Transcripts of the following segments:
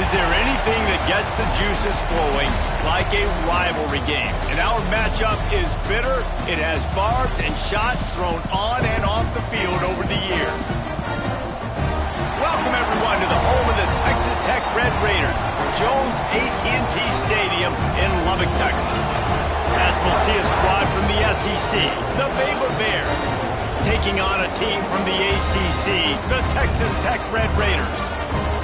Is there anything that gets the juices flowing like a rivalry game? And our matchup is bitter. It has barbs and shots thrown on and off the field over the years. Welcome, everyone, to the home of the Texas Tech Red Raiders, Jones AT&T Stadium in Lubbock, Texas. As we'll see a squad from the SEC, the Baylor Bears, taking on a team from the ACC, the Texas Tech Red Raiders.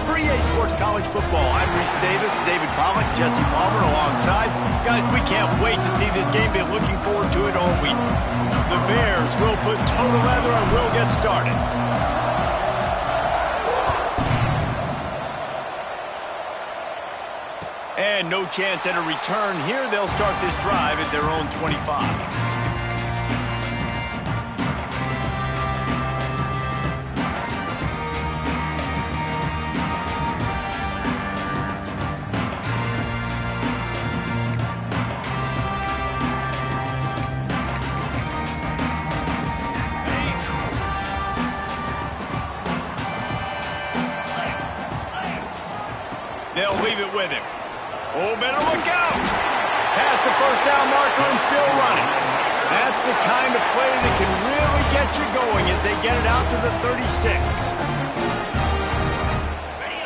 For EA Sports College Football, I'm Reese Davis, David Pollack, Jesse Palmer alongside. Guys, we can't wait to see this game. Been looking forward to it all week. The Bears will put total leather and we'll get started. And no chance at a return here. They'll start this drive at their own 25. They'll leave it with him. Oh, better look out. Past the first down marker and still running. That's the kind of play that can really get you going as they get it out to the 36.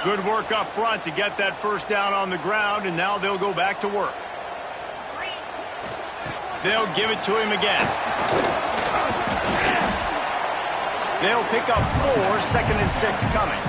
Good work up front to get that first down on the ground, and now they'll go back to work. They'll give it to him again. They'll pick up 4, 2nd and 6 coming.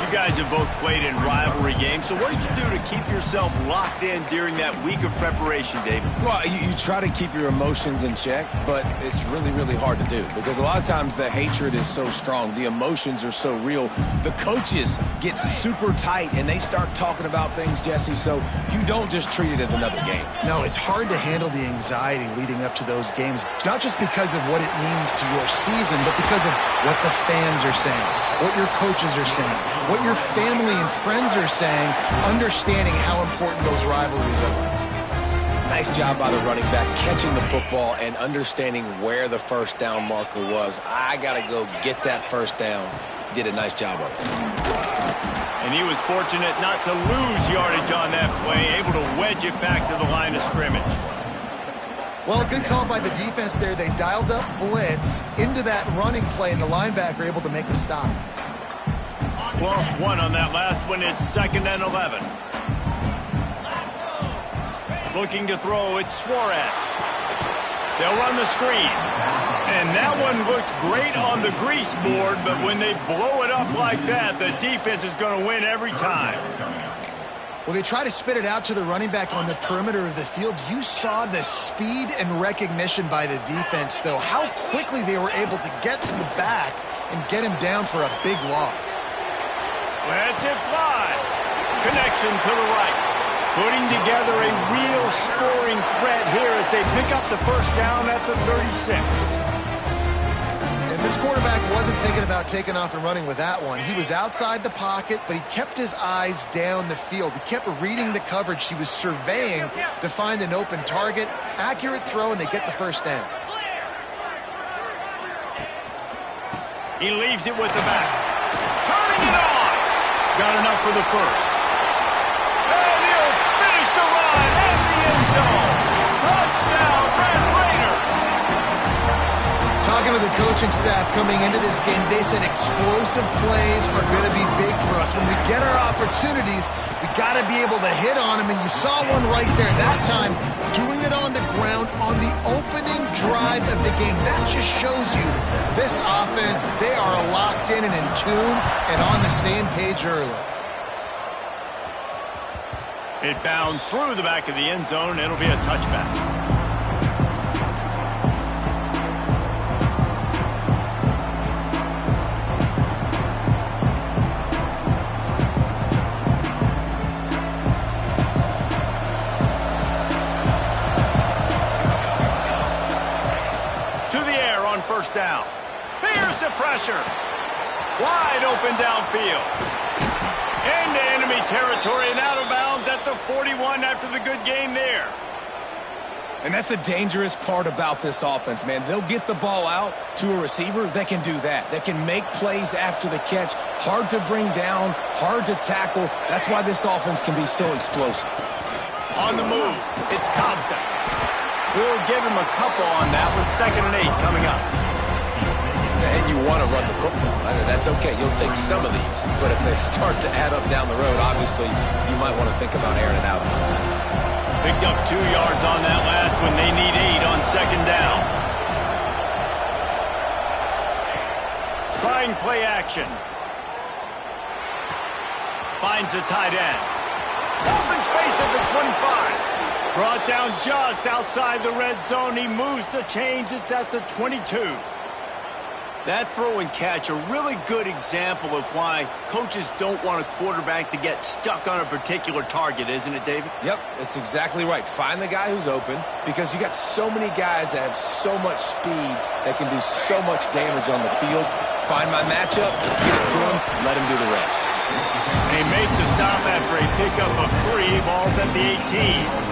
You guys have both played in rivalry games, so what did you do to keep yourself locked in during that week of preparation, David? Well, you try to keep your emotions in check, but it's really, really hard to do because a lot of times the hatred is so strong. The emotions are so real. The coaches get super tight, and they start talking about things, Jesse, so you don't just treat it as another game. No, it's hard to handle the anxiety leading up to those games, not just because of what it means to your season, but because of what the fans are saying, what your coaches are saying, what your family and friends are saying, understanding how important those rivalries are. Nice job by the running back catching the football and understanding where the first down marker was. I got to go get that first down. He did a nice job of it. And he was fortunate not to lose yardage on that play, able to wedge it back to the line of scrimmage. Well, good call by the defense there. They dialed up blitz into that running play, and the linebacker able to make the stop. Lost one on that last one. It's 2nd and 11. Looking to throw, it's Suarez. They'll run the screen. And that one looked great on the grease board, but when they blow it up like that, the defense is going to win every time. Well, they try to spit it out to the running back on the perimeter of the field. You saw the speed and recognition by the defense, though, how quickly they were able to get to the back and get him down for a big loss. Lets it fly. Connection to the right. Putting together a real scoring threat here as they pick up the first down at the 36. And this quarterback wasn't thinking about taking off and running with that one. He was outside the pocket, but he kept his eyes down the field. He kept reading the coverage. He was surveying to find an open target. Accurate throw, and they get the first down. He leaves it with the back. Turning it on. Got enough for the first. And he'll finish the run in the end zone. Touchdown, Red Raiders. Talking to the coaching staff coming into this game, they said explosive plays are going to be big for us. When we get our opportunities, we got to be able to hit on them, and you saw one right there that time, doing it on the ground on the opening drive of the game. That just shows you this offense, they are locked in and in tune and on the same page early. It bounds through the back of the end zone, and it'll be a touchback. First down. Here's the pressure. Wide open downfield. Into enemy territory and out of bounds at the 41 after the good game there. And that's the dangerous part about this offense, man. They'll get the ball out to a receiver. They can do that. They can make plays after the catch. Hard to bring down, hard to tackle. That's why this offense can be so explosive. On the move, it's Costa. We'll give him a couple on that with 2nd and 8 coming up. And you want to run the football. That's okay. You'll take some of these. But if they start to add up down the road, obviously, you might want to think about airing it out. Picked up 2 yards on that last one. They need 8 on 2nd down. Trying play action. Finds the tight end. Open space at the 25. Brought down just outside the red zone. He moves the chains. It's at the 22. That throw and catch, a really good example of why coaches don't want a quarterback to get stuck on a particular target, isn't it, David? Yep, that's exactly right. Find the guy who's open because you got so many guys that have so much speed that can do so much damage on the field. Find my matchup, get it to him, let him do the rest. They make the stop after a pickup of 3. Balls at the 18.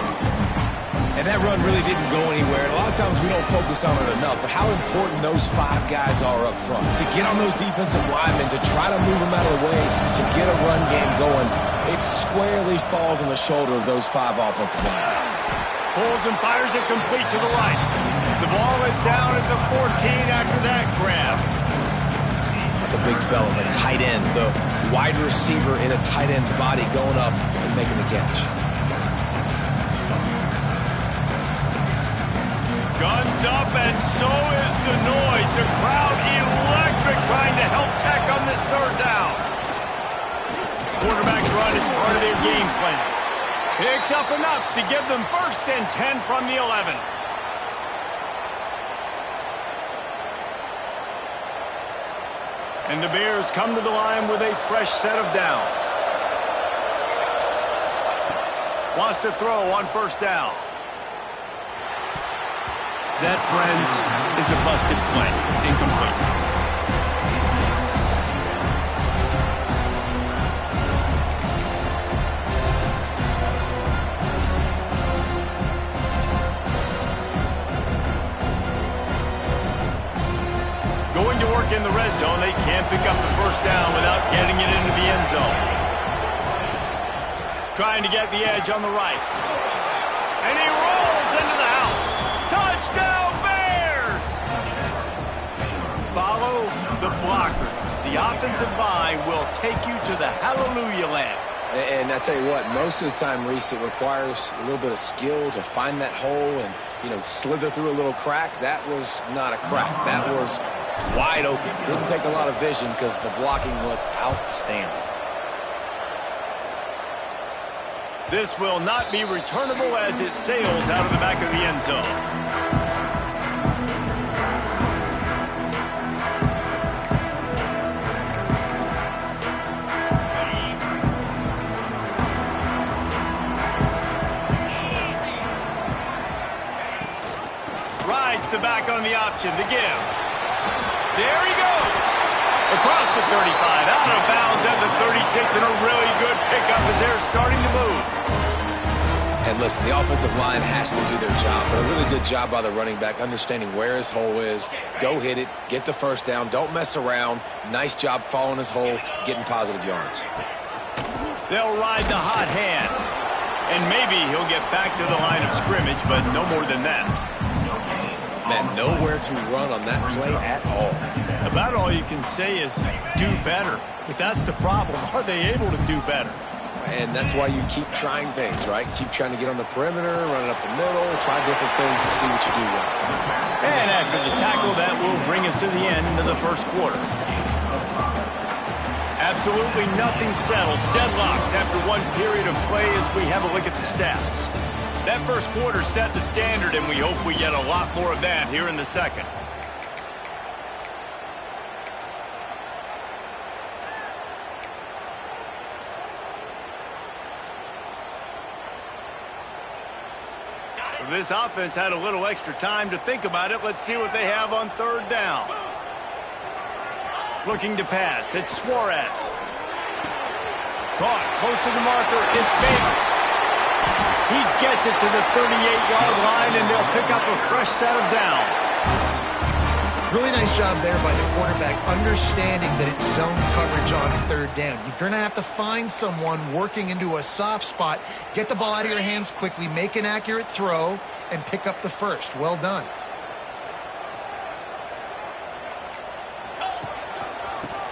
And that run really didn't go anywhere. And a lot of times we don't focus on it enough, but how important those 5 guys are up front. To get on those defensive linemen, to try to move them out of the way, to get a run game going, it squarely falls on the shoulder of those 5 offensive linemen. Pulls and fires it complete to the right. The ball is down at the 14 after that grab. The big fella, the tight end, the wide receiver in a tight end's body going up and making the catch. Guns up, and so is the noise. The crowd electric trying to help Tech on this 3rd down. Quarterback run is part of their game plan. Picks up enough to give them 1st and 10 from the 11. And the Bears come to the line with a fresh set of downs. Wants to throw on 1st down. That, friends, is a busted play. Incomplete. Going to work in the red zone. They can't pick up the 1st down without getting it into the end zone. Trying to get the edge on the right. And he rolls into the house. Touchdown, Bears! Follow the blockers. The offensive line will take you to the hallelujah land. And I tell you what, most of the time, Reese, it requires a little bit of skill to find that hole and, slither through a little crack. That was not a crack. That was wide open. Didn't take a lot of vision because the blocking was outstanding. This will not be returnable as it sails out of the back of the end zone. Rides the back on the option to give. There he goes. Across the 35, out of bounds at the 36, and a really good pickup as they're starting to move. And listen, the offensive line has to do their job, but a really good job by the running back, understanding where his hole is. Go hit it, get the 1st down, don't mess around. Nice job following his hole, getting positive yards. They'll ride the hot hand. And maybe he'll get back to the line of scrimmage, but no more than that. Man, nowhere to run on that play at all. About all you can say is do better. But that's the problem. Are they able to do better? And that's why you keep trying things, right? Keep trying to get on the perimeter, run it up the middle, try different things to see what you do well. And after the tackle, that will bring us to the end of the 1st quarter. Absolutely nothing settled. Deadlocked after one period of play as we have a look at the stats. That 1st quarter set the standard, and we hope we get a lot more of that here in the 2nd. This offense had a little extra time to think about it. Let's see what they have on 3rd down. Looking to pass. It's Suarez. Caught close to the marker. It's Baker. He gets it to the 38-yard line, and they'll pick up a fresh set of downs. Really nice job there by the quarterback, understanding that it's zone coverage on third down. You're going to have to find someone working into a soft spot, get the ball out of your hands quickly, make an accurate throw, and pick up the first. Well done.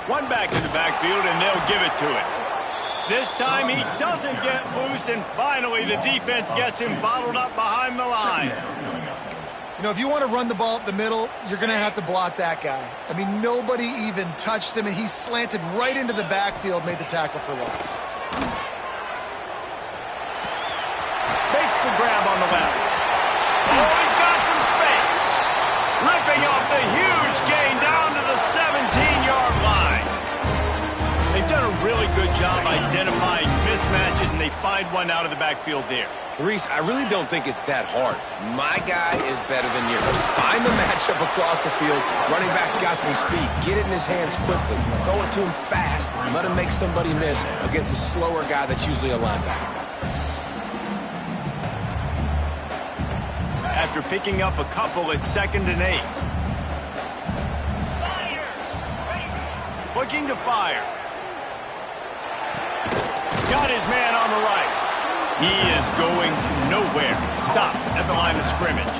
One back in the backfield, and they'll give it to him. This time he doesn't get loose, and finally the defense gets him bottled up behind the line. You know, if you want to run the ball up the middle, you're going to have to block that guy. I mean, nobody even touched him, and he slanted right into the backfield, made the tackle for loss. Makes the grab on the left. Oh, he's got some space. Ripping off the huge gain down to the 17-yard line. They've done a really good job identifying mismatches, and they find one out of the backfield there. Reese, I really don't think it's that hard. My guy is better than yours. Find the matchup across the field. Running back's got some speed. Get it in his hands quickly. Throw it to him fast. Let him make somebody miss against a slower guy that's usually a linebacker. After picking up a couple at 2nd and 8. Looking to fire. Got his man on the right. He is going nowhere. Stop at the line of scrimmage.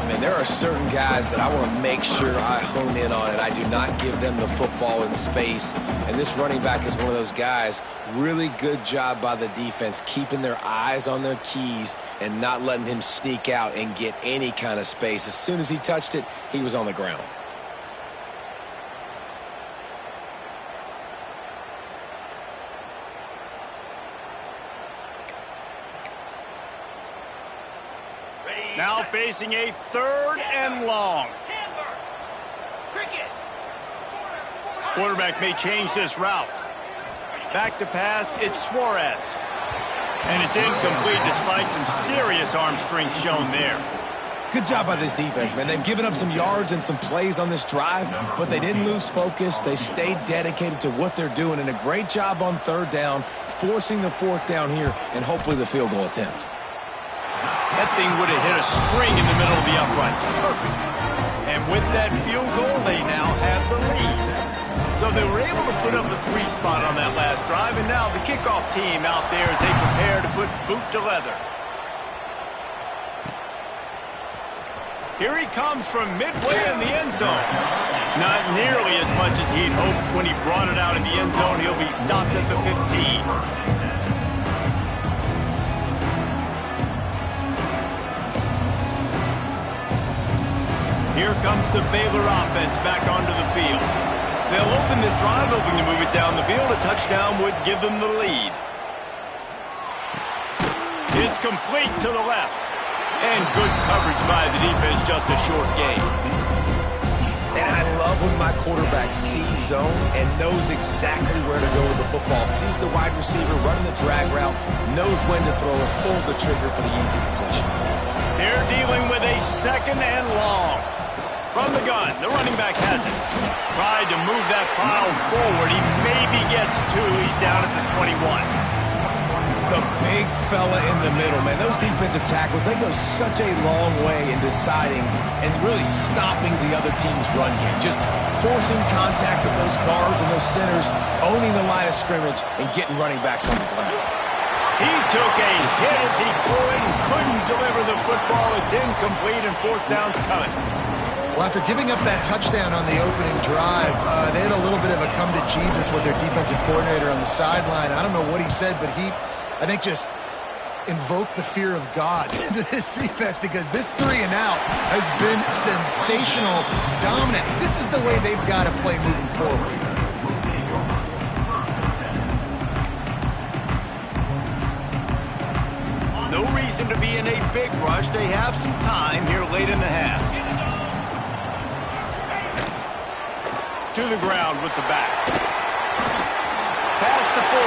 Man, there are certain guys that I want to make sure I hone in on, and I do not give them the football in space. And this running back is one of those guys. Really good job by the defense, keeping their eyes on their keys and not letting him sneak out and get any kind of space. As soon as he touched it, he was on the ground. Now facing a 3rd and long. Quarterback may change this route. Back to pass, it's Suarez. And it's incomplete despite some serious arm strength shown there. Good job by this defense, man. They've given up some yards and some plays on this drive, but they didn't lose focus. They stayed dedicated to what they're doing, and a great job on 3rd down, forcing the 4th down here, and hopefully the field goal attempt. That thing would have hit a string in the middle of the uprights. Perfect. And with that field goal, they now have the lead. So they were able to put up a 3 spot on that last drive, and now the kickoff team out there as they prepare to put boot to leather. Here he comes from midway in the end zone. Not nearly as much as he'd hoped when he brought it out in the end zone. He'll be stopped at the 15. Here comes the Baylor offense back onto the field. They'll open this drive, hoping to move it down the field. A touchdown would give them the lead. It's complete to the left. And good coverage by the defense, just a short gain. And I love when my quarterback sees zone and knows exactly where to go with the football. Sees the wide receiver running the drag route, knows when to throw it, pulls the trigger for the easy completion. They're dealing with a 2nd and long. From the gun, the running back has it. Tried to move that pile forward. He maybe gets 2. He's down at the 21. The big fella in the middle, man. Those defensive tackles, they go such a long way in deciding and really stopping the other team's run game. Just forcing contact with those guards and those centers, owning the line of scrimmage, and getting running backs on the ground. He took a hit as he threw it and couldn't deliver the football. It's incomplete, and 4th down's coming. Well, after giving up that touchdown on the opening drive, they had a little bit of a come to Jesus with their defensive coordinator on the sideline. I don't know what he said, but he, I think, just invoked the fear of God into this defense, because this 3 and out has been sensational, dominant. This is the way they've got to play moving forward. No reason to be in a big rush. They have some time here late in the half. To the ground with the back. Past the 40.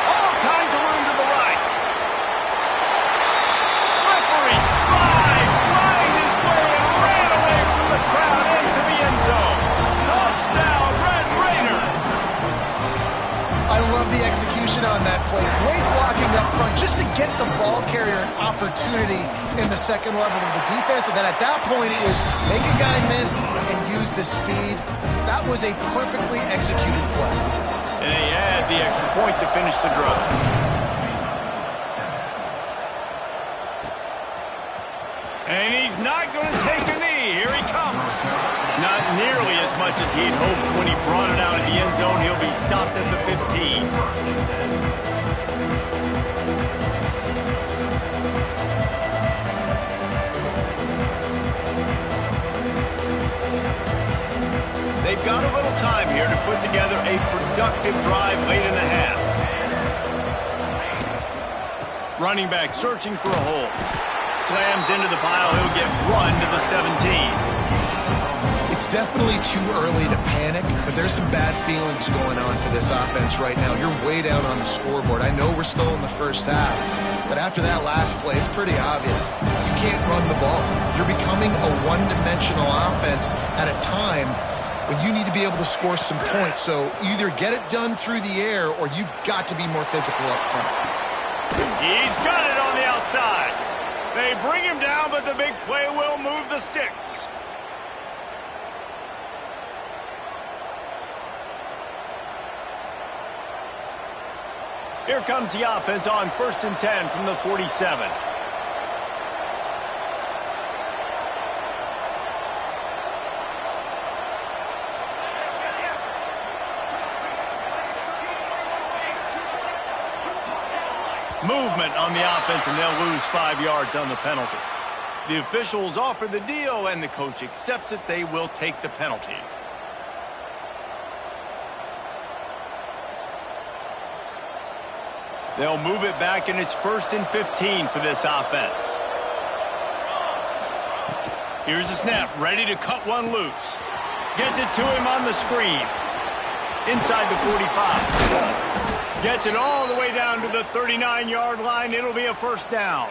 All kinds of room to the right. Slippery slide. Find his way and ran away from the crowd into the end zone. Touchdown, Red Raiders. I love the execution on that play. Great blocking up front just to get get the ball carrier an opportunity in the second level of the defense. And then at that point, it was make a guy miss and use the speed. That was a perfectly executed play. And they add the extra point to finish the drive. And he's not going to take a knee. Here he comes. Not nearly as much as he'd hoped when he brought it out of the end zone. He'll be stopped at the 15. They've got a little time here to put together a productive drive late in the half. Running back searching for a hole. Slams into the pile. He'll get one to the 17. It's definitely too early to panic, but there's some bad feelings going on for this offense right now. You're way down on the scoreboard. I know we're still in the first half, but after that last play, it's pretty obvious. You can't run the ball. You're becoming a one-dimensional offense at a time when you need to be able to score some points. So either get it done through the air or you've got to be more physical up front. He's got it on the outside. They bring him down, but the big play will move the sticks. Here comes the offense on 1st and 10 from the 47. Movement on the offense, and they'll lose 5 yards on the penalty. The officials offer the deal, and the coach accepts it. They will take the penalty. They'll move it back, and it's 1st and 15 for this offense. Here's the snap, ready to cut one loose. Gets it to him on the screen. Inside the 45. Gets it all the way down to the 39-yard line. It'll be a first down.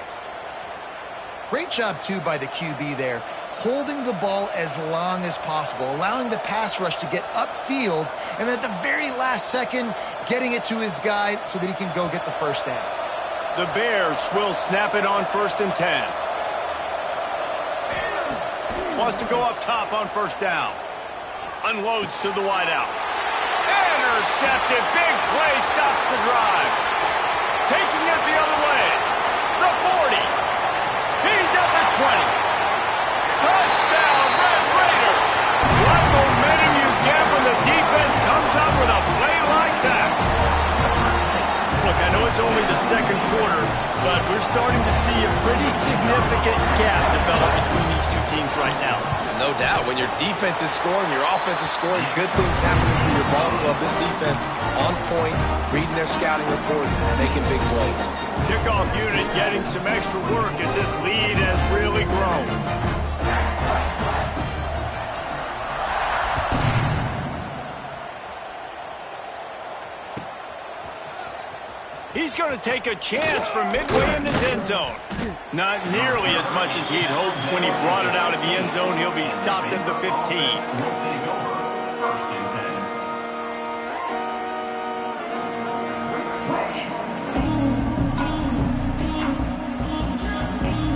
Great job, too, by the QB there, holding the ball as long as possible, allowing the pass rush to get upfield, and at the very last second, getting it to his guy so that he can go get the first down. The Bears will snap it on 1st and 10. Wants to go up top on first down. Unloads to the wideout. Intercepted. Big play stops the drive. Taking it the other way. The 40. He's at the 20. Touchdown, Red Raiders. What momentum you get when the defense comes up with a play like that. Look, I know it's only the second quarter, but we're starting to see a pretty significant gap develop between these two teams right now. No doubt. When your defense is scoring, your offense is scoring, good things happening for your ball club. This defense on point, reading their scouting report, making big plays. Kickoff unit getting some extra work as this lead has really grown. He's going to take a chance from midway in his end zone. Not nearly as much as he'd hoped when he brought it out of the end zone. He'll be stopped at the 15.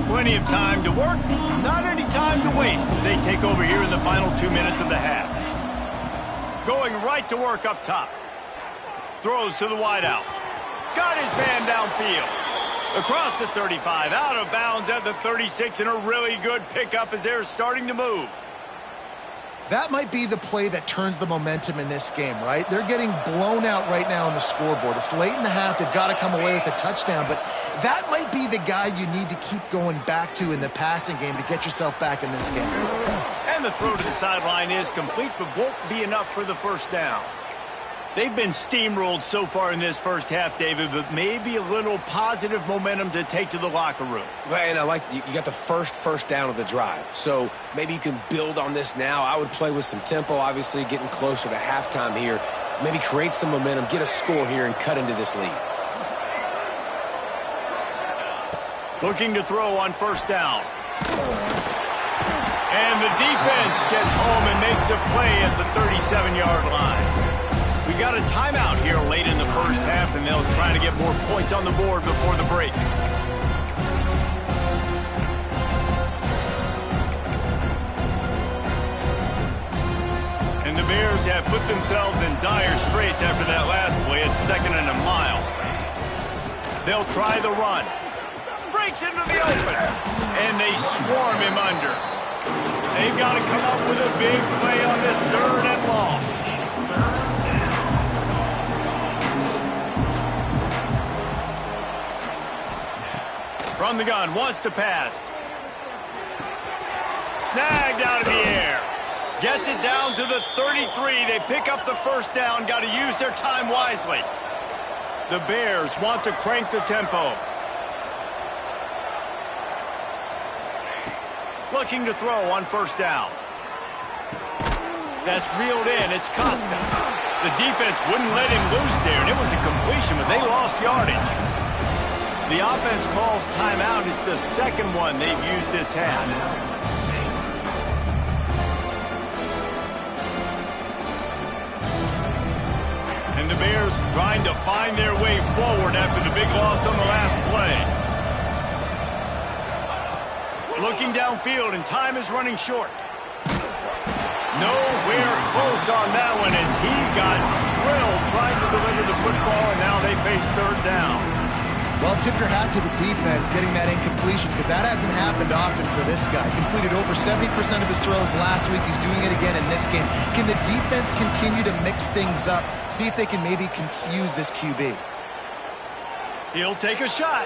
Plenty of time to work, not any time to waste as they take over here in the final 2 minutes of the half. Going right to work up top. Throws to the wideout. Got his man downfield. Across the 35, out of bounds at the 36, and a really good pickup as they're starting to move. That might be the play that turns the momentum in this game, right? They're getting blown out right now on the scoreboard. It's late in the half. They've got to come away with a touchdown, but that might be the guy you need to keep going back to in the passing game to get yourself back in this game. And the throw to the sideline is complete, but won't be enough for the first down. They've been steamrolled so far in this first half, David, but maybe a little positive momentum to take to the locker room. Well, and I like you got the first down of the drive, so maybe you can build on this now. I would play with some tempo, obviously getting closer to halftime here. Maybe create some momentum, get a score here, and cut into this lead. Looking to throw on first down. And the defense gets home and makes a play at the 37-yard line. We got a timeout here late in the first half, and they'll try to get more points on the board before the break. And the Bears have put themselves in dire straits after that last play. It's 2nd and a mile. They'll try the run. Breaks into the open. And they swarm him under. They've got to come up with a big play on this 3rd and long. From the gun, wants to pass. Snagged out of the air. Gets it down to the 33. They pick up the first down. Got to use their time wisely. The Bears want to crank the tempo. Looking to throw on first down. That's reeled in. It's Costa. The defense wouldn't let him loose there, and it was a completion, but they lost yardage. The offense calls timeout. It's the 2nd one they've used this half. And the Bears trying to find their way forward after the big loss on the last play. Looking downfield, and time is running short. Nowhere close on that one as he got drilled trying to deliver the football, and now they face 3rd down. Well, tip your hat to the defense getting that incompletion, because that hasn't happened often for this guy. Completed over 70% of his throws last week. He's doing it again in this game. Can the defense continue to mix things up? See if they can maybe confuse this QB. He'll take a shot.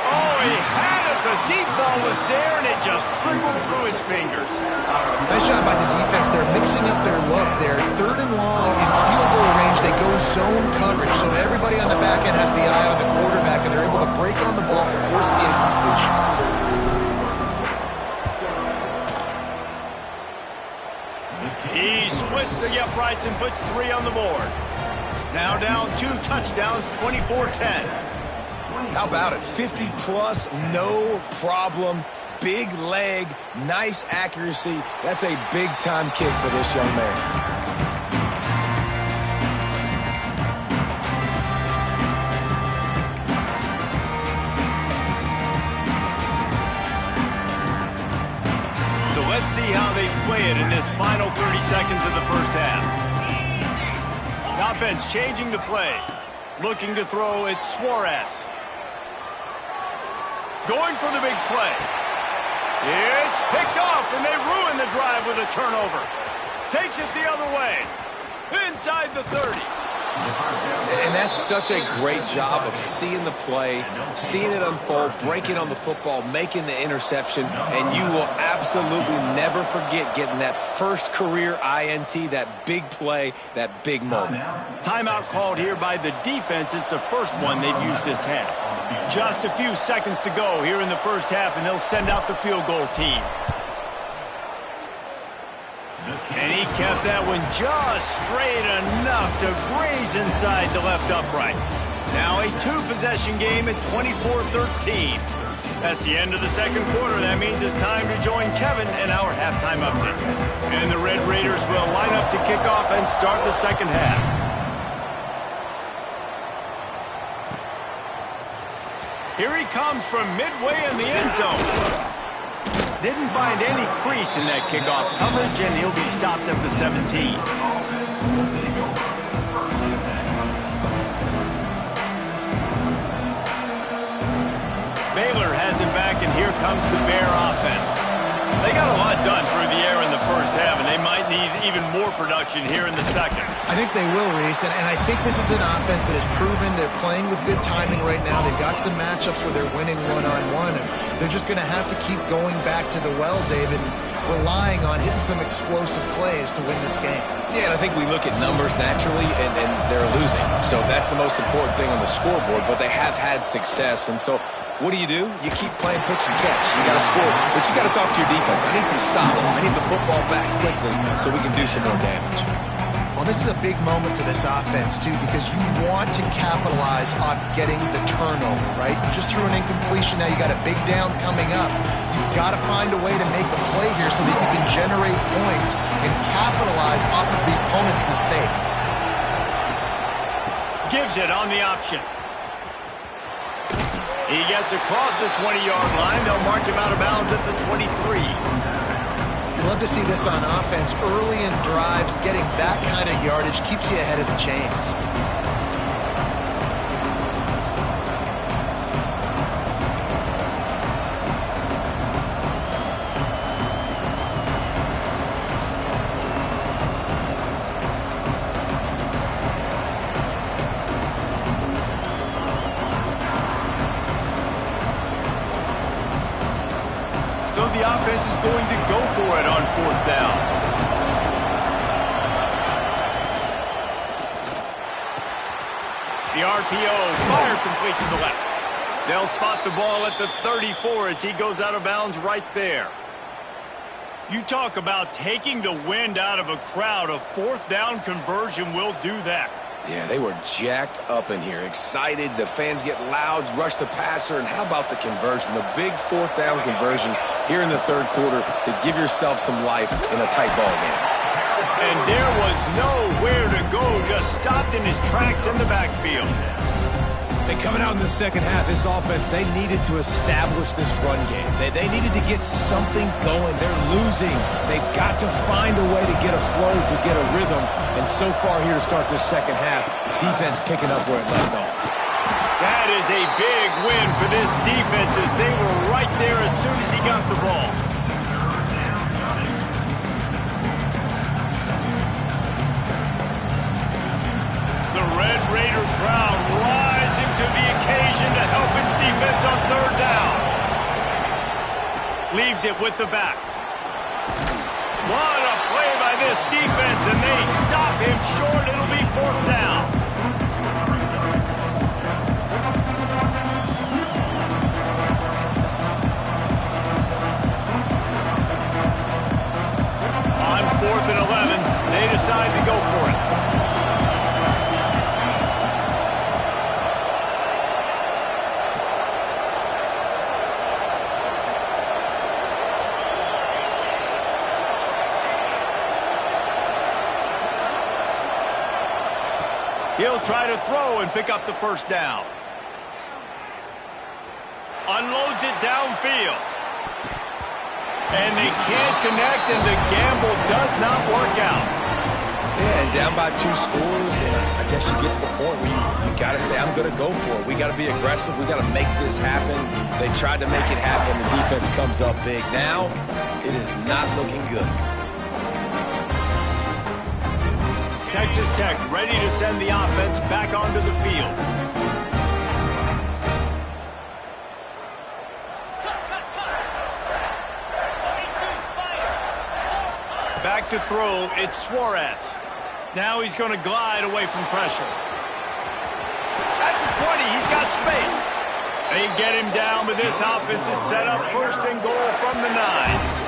Oh, he had it. The deep ball was there, and it just trickled through his fingers. Nice job by the defense. They're mixing up their look. They're 3rd and long in field goal range. They go zone coverage, so everybody on the back end has the eye on the quarterback, and they're able to break on the ball, force the incompletion. He splits the uprights and puts 3 on the board. Now down 2 touchdowns, 24-10. How about it? 50-plus, no problem. Big leg, nice accuracy. That's a big-time kick for this young man. So let's see how they play it in this final 30 seconds of the first half. The offense changing the play. Looking to throw, it's Suarez. Going for the big play. It's picked off, and they ruin the drive with a turnover. Takes it the other way. Inside the 30. And that's such a great job of seeing the play, seeing it unfold, breaking on the football, making the interception, and you will absolutely never forget getting that first career INT, that big play, that big moment. Timeout called here by the defense. It's the first one they've used this half. Just a few seconds to go here in the first half, and they'll send out the field goal team. And he kept that one just straight enough to graze inside the left upright. Now a 2-possession game at 24-13. That's the end of the 2nd quarter. That means it's time to join Kevin in our halftime update. And the Red Raiders will line up to kick off and start the 2nd half. Here he comes from midway in the end zone. Didn't find any crease in that kickoff coverage, and he'll be stopped at the 17. Baylor has him back, and here comes the Bear offense. They got a lot done through the air in the first half, and they might need even more production here in the 2nd. I think they will, Reese, and I think this is an offense that has proven they're playing with good timing right now. They've got some matchups where they're winning one-on-one, and they're just going to have to keep going back to the well, David, and relying on hitting some explosive plays to win this game. Yeah, and I think we look at numbers naturally, and they're losing. So that's the most important thing on the scoreboard, but they have had success, and so what do? You keep playing pitch and catch. You got to score, but you got to talk to your defense. I need some stops. I need the football back quickly so we can do some more damage. Well, Well, this is a big moment for this offense, too, because you want to capitalize off getting the turnover, right? You just threw an incompletion. Now you got a big down coming up. You've got to find a way to make a play here so that you can generate points and capitalize off of the opponent's mistake. Gives it on the option. He gets across the 20-yard line. They'll mark him out of bounds at the 23. Love to see this on offense. Early in drives, getting that kind of yardage keeps you ahead of the chains. So the offense is going to go for it on 4th down. The RPO, fire complete to the left. They'll spot the ball at the 34 as he goes out of bounds right there. You talk about taking the wind out of a crowd. A 4th down conversion will do that. Yeah, they were jacked up in here, excited. The fans get loud, rush the passer, and how about the conversion? The big 4th down conversion here in the 3rd quarter to give yourself some life in a tight ball game. And there was nowhere to go, just stopped in his tracks in the backfield. And coming out in the 2nd half, this offense, they needed to establish this run game. They needed to get something going. They're losing. They've got to find a way to get a flow, to get a rhythm. And so far here to start this 2nd half, defense picking up where it left off. That is a big win for this defense as they were right there as soon as he got the ball. The Red Raider crowd rising to the occasion to help its defense on 3rd down. Leaves it with the back. What a play by this defense, and they stop him short. It'll be 4th down. On 4th and 11, they decide to go for it. He'll try to throw and pick up the 1st down. Unloads it downfield. And they can't connect, and the gamble does not work out. Yeah, and down by 2 scores, and I guess you get to the point where you got to say, I'm going to go for it. We got to be aggressive. We got to make this happen. They tried to make it happen. The defense comes up big. Now, it is not looking good. Texas Tech ready to send the offense back onto the field. Back to throw, it's Suarez. Now he's going to glide away from pressure. At the 20, he's got space. They get him down, but this offense is set up 1st and goal from the 9.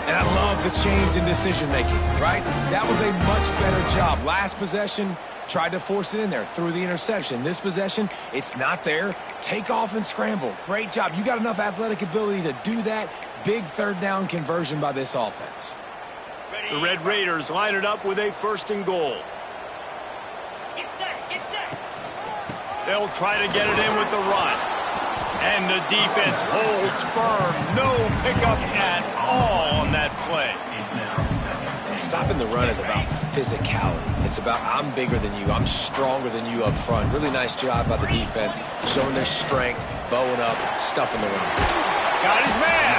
And I love the change in decision-making, right? That was a much better job. Last possession, tried to force it in there, threw the interception. This possession, it's not there. Take off and scramble. Great job. You got enough athletic ability to do that. Big 3rd down conversion by this offense. The Red Raiders line it up with a 1st and goal. Get set, get set. They'll try to get it in with the run. And the defense holds firm. No pickup at all on that play. And stopping the run is about physicality. It's about I'm bigger than you. I'm stronger than you up front. Really nice job by the defense, showing their strength, bowing up, stuffing the run. Got his man.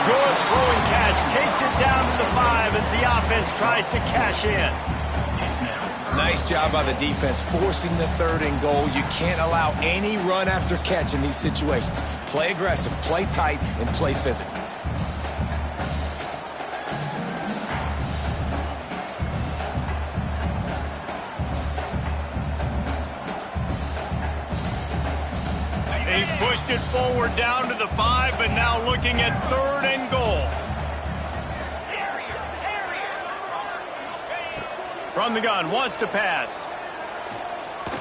Good throwing catch. Takes it down to the 5 as the offense tries to cash in. Nice job by the defense, forcing the 3rd and goal. You can't allow any run after catch in these situations. Play aggressive, play tight, and play physical. They pushed it forward down to the 5, but now looking at 3rd and goal. From the gun, wants to pass.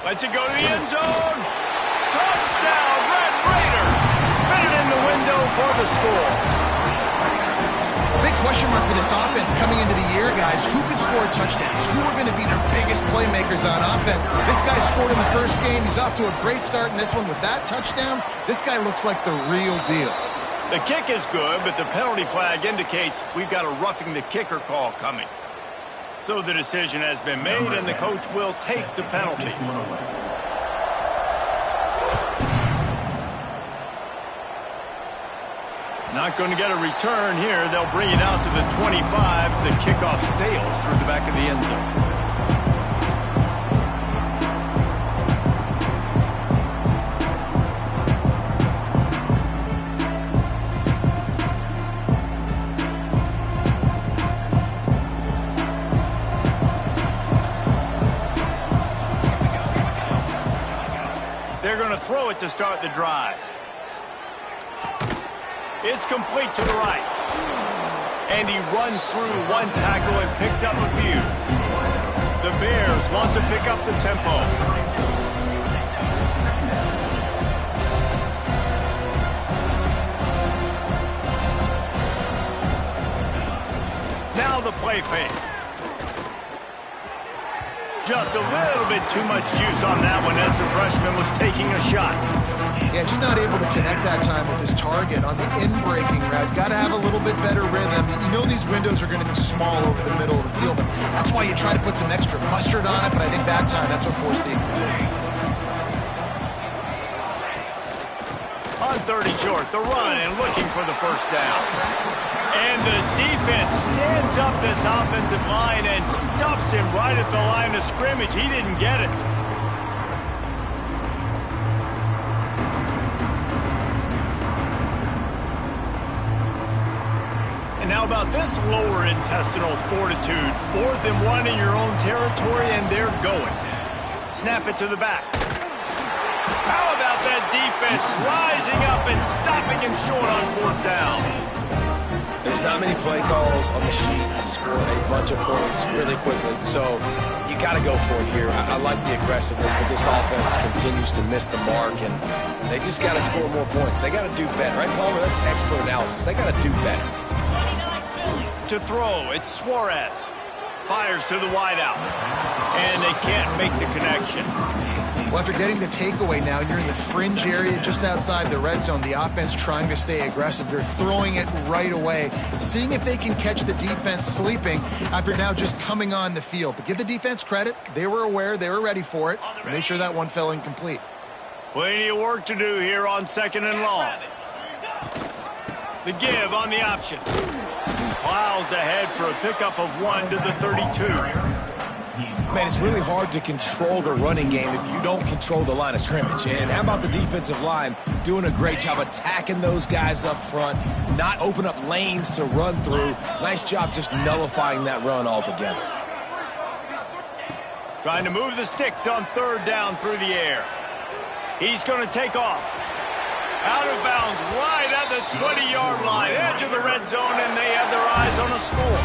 Lets it go to the end zone. Touchdown, Red Raiders! Fitted in the window for the score. Big question mark for this offense coming into the year, guys. Who could score touchdowns? Who are going to be their biggest playmakers on offense? This guy scored in the first game. He's off to a great start in this one with that touchdown. This guy looks like the real deal. The kick is good, but the penalty flag indicates we've got a roughing the kicker call coming. So the decision has been made, and the coach will take the penalty. Not going to get a return here. They'll bring it out to the 25 as the kickoff sails through the back of the end zone. They're going to throw it to start the drive. It's complete to the right. And he runs through one tackle and picks up a few. The Bears want to pick up the tempo. Now the play fake. Just a little bit too much juice on that one as the freshman was taking a shot. Yeah, just not able to connect that time with his target on the in-breaking route. Got to have a little bit better rhythm. You know these windows are going to be small over the middle of the field. And that's why you try to put some extra mustard on it, but I think that time that's what forced the incomplete. On 30 short, the run and looking for the first down. And the defense stands up this offensive line and stuffs him right at the line of scrimmage. He didn't get it. And how about this lower intestinal fortitude? 4th and 1 in your own territory, and they're going. Snap it to the back. How about that defense rising up and stopping him short on 4th down? There's not many play calls on the sheet to score a bunch of points really quickly, so you got to go for it here. I like the aggressiveness, but this offense continues to miss the mark, and they just got to score more points. They got to do better, right, Palmer? That's expert analysis. They got to do better. To throw, it's Suarez. Fires to the wideout, and they can't make the connection. Well, after getting the takeaway now, you're in the fringe area just outside the red zone. The offense trying to stay aggressive. They're throwing it right away, seeing if they can catch the defense sleeping after now just coming on the field. But give the defense credit. They were aware. They were ready for it. Make sure that one fell incomplete. Plenty of work to do here on 2nd and long. The give on the option. Plows ahead for a pickup of 1 to the 32. Man, it's really hard to control the running game if you don't control the line of scrimmage. And how about the defensive line doing a great job attacking those guys up front, not open up lanes to run through. Nice job just nullifying that run altogether. Trying to move the sticks on 3rd down through the air. He's going to take off. Out of bounds, right at the 20-yard line, edge of the red zone, and they have their eyes on a score.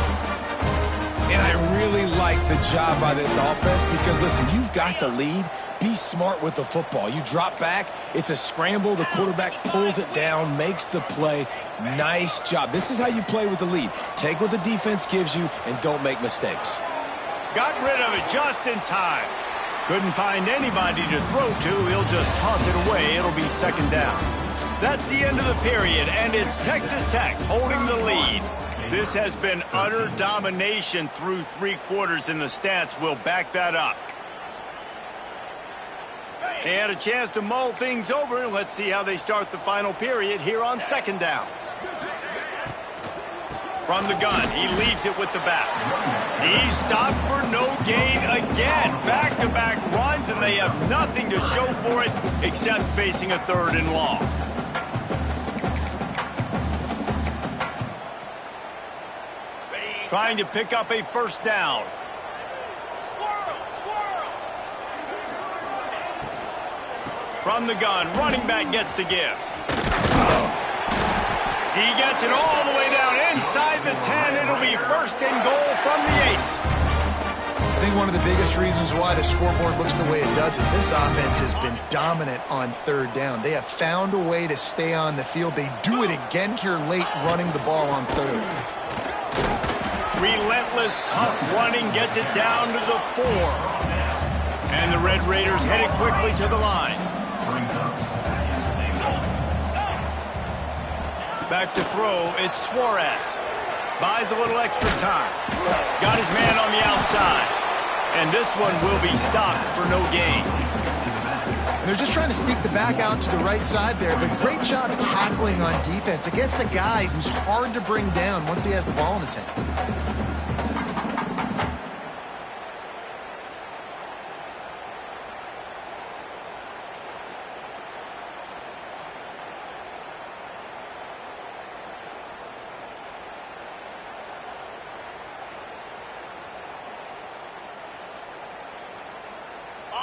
And I really like the job by this offense because, listen, you've got the lead. Be smart with the football. You drop back, it's a scramble. The quarterback pulls it down, makes the play. Nice job. This is how you play with the lead. Take what the defense gives you and don't make mistakes. Got rid of it just in time. Couldn't find anybody to throw to. He'll just toss it away. It'll be 2nd down. That's the end of the period, and it's Texas Tech holding the lead. This has been utter domination through 3 quarters, and the stats will back that up. They had a chance to mull things over, and let's see how they start the final period here on 2nd down. From the gun, he leaves it with the back. He's stopped for no gain again. Back-to-back runs, and they have nothing to show for it except facing a 3rd and long. Trying to pick up a 1st down. From the gun, running back gets to give. He gets it all the way down inside the 10. It'll be 1st and goal from the 8. I think one of the biggest reasons why the scoreboard looks the way it does is this offense has been dominant on third down. They have found a way to stay on the field. They do it again here late, running the ball on third. Relentless, tough running gets it down to the 4. And the Red Raiders headed quickly to the line. Back to throw, it's Suarez. Buys a little extra time. Got his man on the outside. And this one will be stopped for no gain. And they're just trying to sneak the back out to the right side there, but great job tackling on defense against a guy who's hard to bring down once he has the ball in his hand.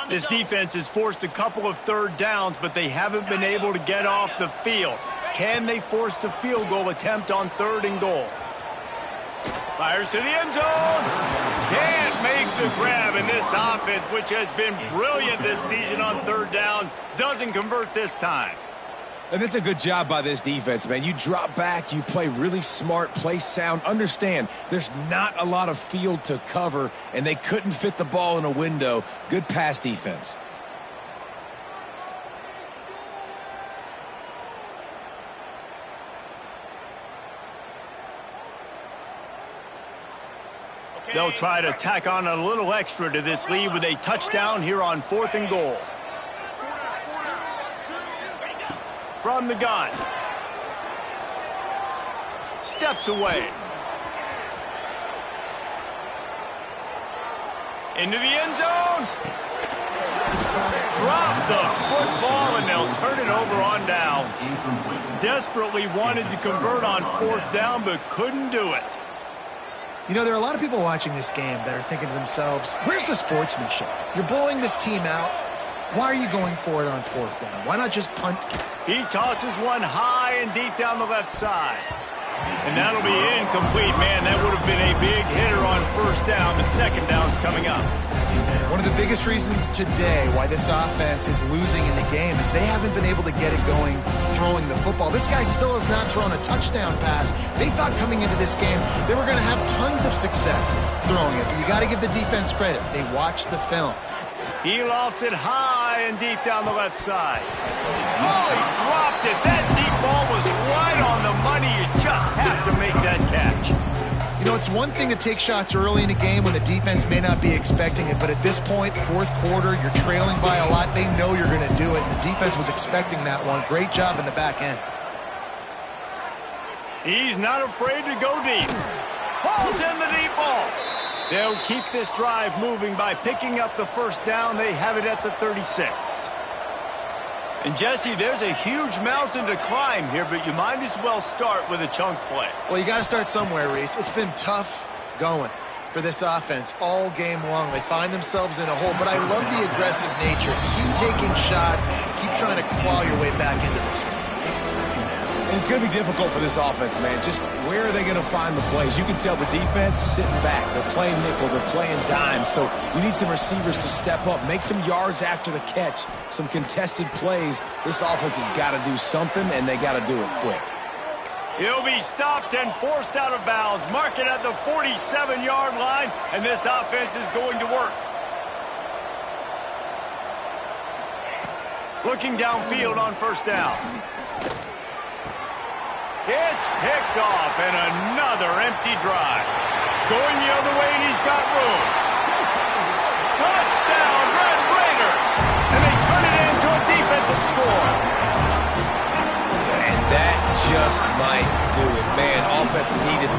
This defense has forced a couple of third downs, but they haven't been able to get off the field. Can they force the field goal attempt on 3rd and goal? Fires to the end zone. Can't make the grab, and this offense, which has been brilliant this season on 3rd down, doesn't convert this time. And that's a good job by this defense, man. You drop back, you play really smart, play sound. Understand, there's not a lot of field to cover, and they couldn't fit the ball in a window. Good pass defense. They'll try to tack on a little extra to this lead with a touchdown here on 4th and goal. From the gun. Steps away. Into the end zone. Drop the football, and they'll turn it over on downs. Desperately wanted to convert on 4th down, but couldn't do it. You know, there are a lot of people watching this game that are thinking to themselves, where's the sportsmanship? You're blowing this team out. Why are you going for it on 4th down? Why not just punt? He tosses one high and deep down the left side. And that'll be incomplete, man. That would have been a big hitter on 1st down, but 2nd down's coming up. One of the biggest reasons today why this offense is losing in the game is they haven't been able to get it going throwing the football. This guy still has not thrown a touchdown pass. They thought coming into this game they were going to have tons of success throwing it. But you got to give the defense credit. They watched the film. He lofts it high and deep down the left side. Oh, he dropped it. That deep ball was right on the money. You just have to make that catch. You know, it's one thing to take shots early in a game when the defense may not be expecting it, but at this point, 4th quarter, you're trailing by a lot. They know you're going to do it, and the defense was expecting that one. Great job in the back end. He's not afraid to go deep. Pulls in the deep ball. They'll keep this drive moving by picking up the 1st down. They have it at the 36. And, Jesse, there's a huge mountain to climb here, but you might as well start with a chunk play. Well, you got to start somewhere, Reese. It's been tough going for this offense all game long. They find themselves in a hole, but I love the aggressive nature. Keep taking shots. Keep trying to claw your way back into this one. And it's going to be difficult for this offense, man. Just where are they going to find the plays? You can tell the defense sitting back. They're playing nickel. They're playing dime. So you need some receivers to step up, make some yards after the catch, some contested plays. This offense has got to do something, and they got to do it quick. He'll be stopped and forced out of bounds. Mark it at the 47-yard line, and this offense is going to work. Looking downfield on 1st down. It's picked off, and another empty drive. Going the other way, and he's got room. Touchdown, Red Raiders! And they turn it into a defensive score. And that just might do it. Man, offense needed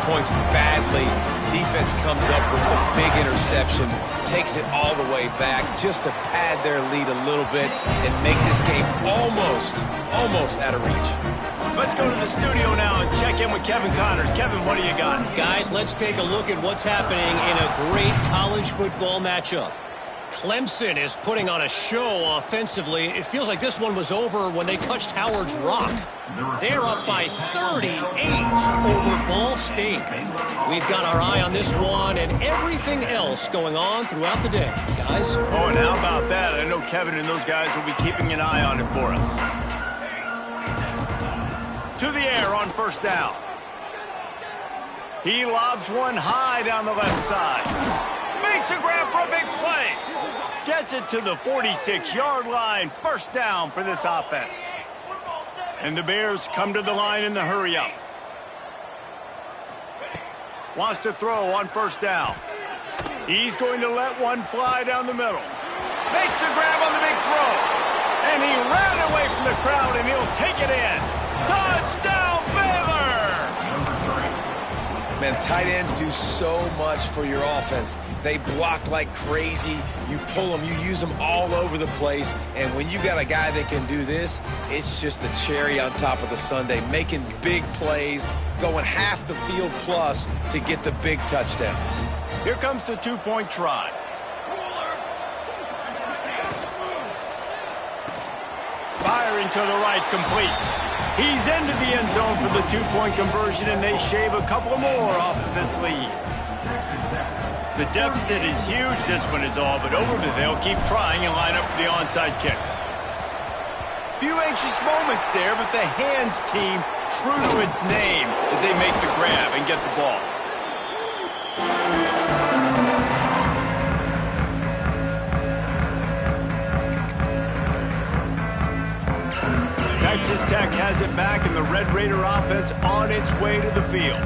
points badly. Defense comes up with the big interception, takes it all the way back just to pad their lead a little bit and make this game almost out of reach. Let's go to the studio now and check in with Kevin Connors. Kevin, what do you got? Guys, let's take a look at what's happening in a great college football matchup. Clemson is putting on a show offensively. It feels like this one was over when they touched Howard's Rock. They're up by 38 over Ball State. We've got our eye on this one and everything else going on throughout the day, guys. Oh, and how about that? I know Kevin and those guys will be keeping an eye on it for us. To the air on first down. He lobs one high down the left side. Makes a grab for a big play. Gets it to the 46-yard line. First down for this offense. And the Bears come to the line in the hurry-up. Wants to throw on first down. He's going to let one fly down the middle. Makes the grab on the big throw. And he ran away from the crowd, and he'll take it in. Touchdown, Baylor! Man, tight ends do so much for your offense. They block like crazy. You pull them, you use them all over the place. And when you got a guy that can do this, it's just the cherry on top of the sundae, making big plays, going half the field plus to get the big touchdown. Here comes the two-point try. Firing to the right, complete. He's into the end zone for the two-point conversion, and they shave a couple more off of this lead. The deficit is huge. This one is all but over, but they'll keep trying and line up for the onside kick. Few anxious moments there, but the hands team true to its name as they make the grab and get the ball. Texas Tech has it back, and the Red Raider offense on its way to the field.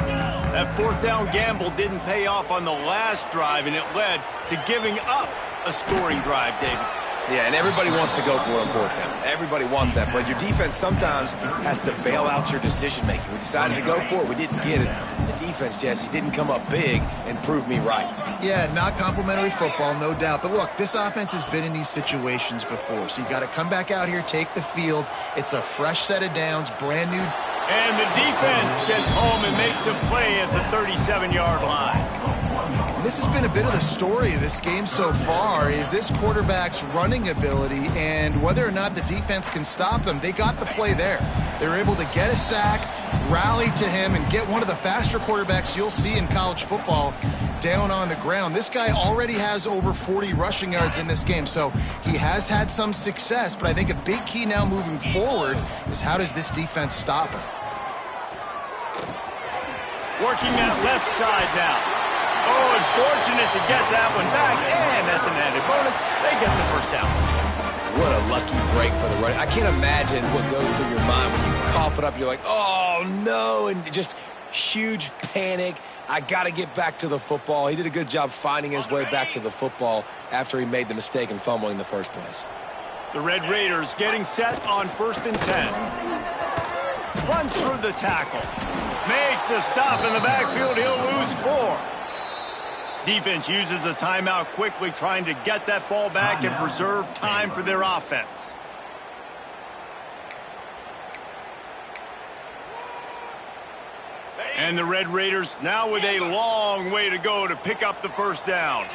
That fourth down gamble didn't pay off on the last drive, and it led to giving up a scoring drive, David. Yeah, and everybody wants to go for it on fourth down. Everybody wants that, but your defense sometimes has to bail out your decision-making. We decided to go for it. We didn't get it. The defense, Jesse, didn't come up big and prove me right. Yeah, not complimentary football, no doubt. But look, this offense has been in these situations before, so you got to come back out here, take the field. It's a fresh set of downs, brand new. And the defense gets home and makes a play at the 37-yard line. This has been a bit of the story of this game so far, is this quarterback's running ability and whether or not the defense can stop them. They got the play there. They were able to get a sack, rally to him, and get one of the faster quarterbacks you'll see in college football down on the ground. This guy already has over 40 rushing yards in this game, so he has had some success, but I think a big key now moving forward is how does this defense stop him? Working that left side now. Oh, and fortunate to get that one back, and as an added bonus, they get the first down. What a lucky break for the running. I can't imagine what goes through your mind when you cough it up. You're like, oh, no, and just huge panic. I got to get back to the football. He did a good job finding his way back to the football after he made the mistake in fumbling in the first place. The Red Raiders getting set on 1st and 10. Runs through the tackle. Makes a stop in the backfield. He'll lose 4. Defense uses a timeout quickly, trying to get that ball back and preserve time for their offense. And the Red Raiders now with a long way to go to pick up the first down.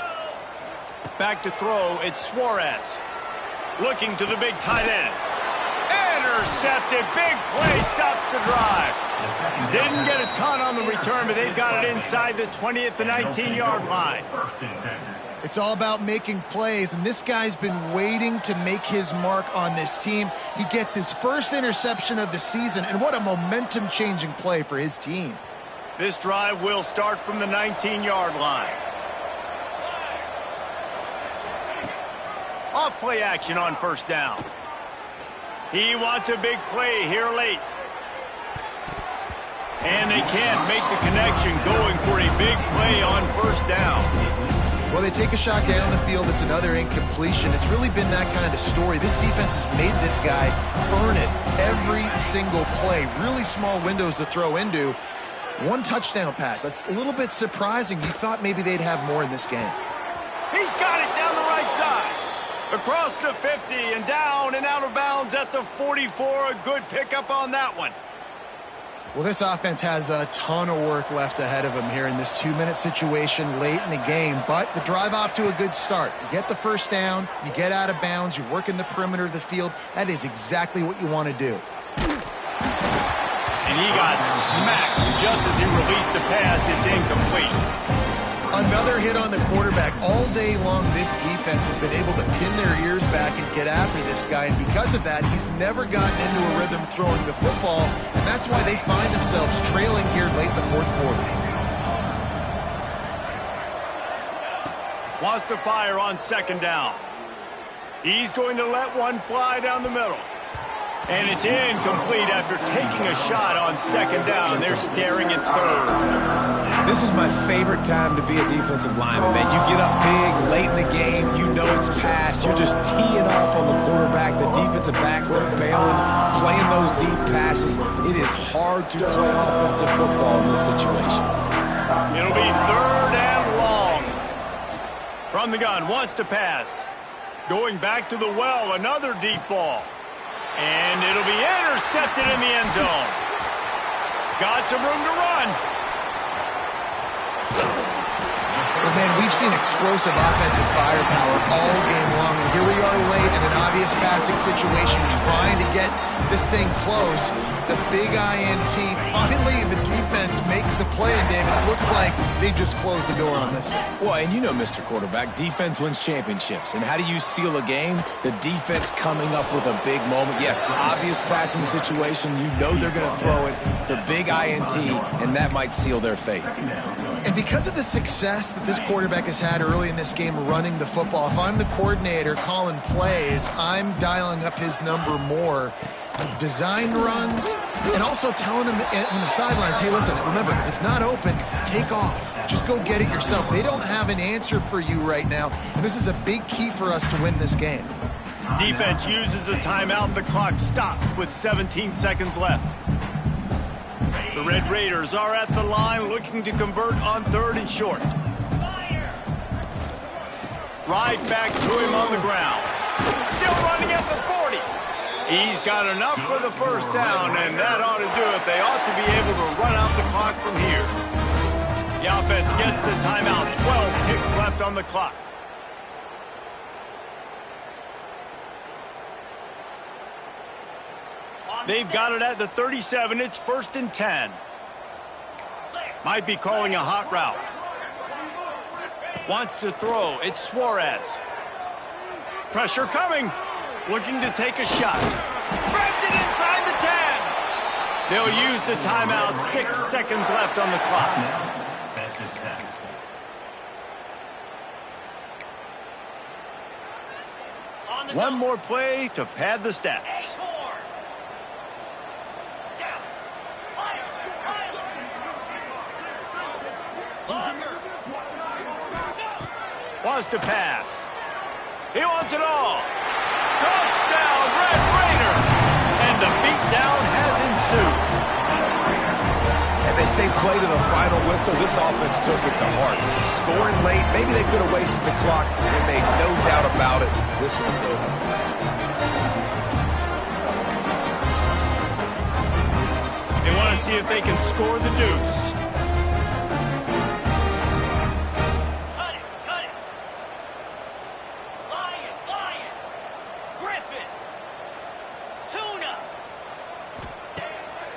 Back to throw, it's Suarez. Looking to the big tight end. Intercepted, big play, stops the drive. Didn't get a ton on the return, but they've got it inside the 20 at the 19-yard line. It's all about making plays, and this guy's been waiting to make his mark on this team. He gets his first interception of the season, and what a momentum-changing play for his team. This drive will start from the 19-yard line. Off play action on first down. He wants a big play here late. And they can't make the connection, going for a big play on first down. Well, they take a shot down the field. It's another incompletion. It's really been that kind of story. This defense has made this guy earn it every single play. Really small windows to throw into. One touchdown pass. That's a little bit surprising. You thought maybe they'd have more in this game. He's got it down the right side. Across the 50 and down and out of bounds at the 44. A good pickup on that one. Well, this offense has a ton of work left ahead of them here in this 2-minute situation late in the game, but the drive off to a good start. You get the first down, you get out of bounds, you work in the perimeter of the field. That is exactly what you want to do. And he got smacked just as he released the pass. It's incomplete. Another hit on the quarterback. All day long, this defense has been able to pin their ears back and get after this guy, and because of that, he's never gotten into a rhythm throwing the football, and that's why they find themselves trailing here late in the fourth quarter. Wants to fire on second down. He's going to let one fly down the middle. And it's incomplete after taking a shot on second down, and they're staring at third. This was my favorite time to be a defensive lineman, man. You get up big, late in the game, you know it's past. You're just teeing off on the quarterback. The defensive backs, they're bailing, playing those deep passes. It is hard to play offensive football in this situation. It'll be third and long. From the gun, wants to pass. Going back to the well, another deep ball. And it'll be intercepted in the end zone. Got some room to run. Well, man, we've seen explosive offensive firepower all game long, and here we are late in an obvious passing situation trying to get this thing close. The big INT, finally the defense makes a play, and David, it looks like they just closed the door on this one. Well, and you know, Mr. Quarterback, defense wins championships. And how do you seal a game? The defense coming up with a big moment. Yes, obvious passing situation. You know they're going to throw it. The big INT, and that might seal their fate. And because of the success that this quarterback has had early in this game running the football, if I'm the coordinator calling plays, I'm dialing up his number more. Design runs, and also telling him on the sidelines, hey, listen, remember, if it's not open, take off. Just go get it yourself. They don't have an answer for you right now, and this is a big key for us to win this game. Defense uses a timeout. The clock stops with 17 seconds left. The Red Raiders are at the line looking to convert on third and short. Right back to him on the ground. Still running at the 40. He's got enough for the first down, and that ought to do it. They ought to be able to run out the clock from here. The offense gets the timeout. 12 ticks left on the clock. They've got it at the 37. It's 1st and 10. Might be calling a hot route. Wants to throw. It's Suarez. Pressure coming. Looking to take a shot. Grabs it inside the 10. They'll use the timeout. 6 seconds left on the clock. One more play to pad the stats. Wants to pass. He wants it all. Touchdown, Red Raiders! And the beatdown has ensued. And they say play to the final whistle. This offense took it to heart. Scoring late, maybe they could have wasted the clock. They made no doubt about it. This one's over. They want to see if they can score the deuce.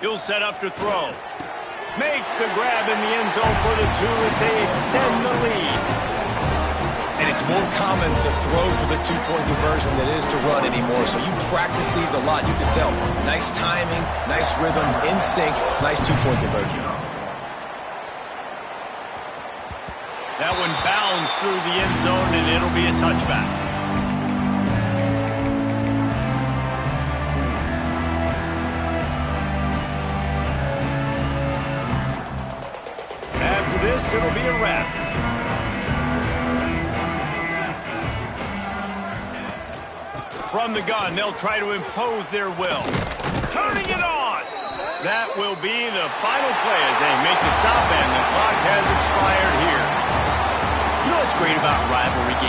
He'll set up to throw. Makes the grab in the end zone for the 2 as they extend the lead. And it's more common to throw for the 2-point conversion than it is to run anymore. So you practice these a lot. You can tell. Nice timing, nice rhythm, in sync, nice 2-point conversion. That one bounds through the end zone, and it'll be a touchback. This, it'll be a wrap. From the gun, they'll try to impose their will. Turning it on! That will be the final play as they make the stop, and the clock has expired here. You know what's great about rivalry games?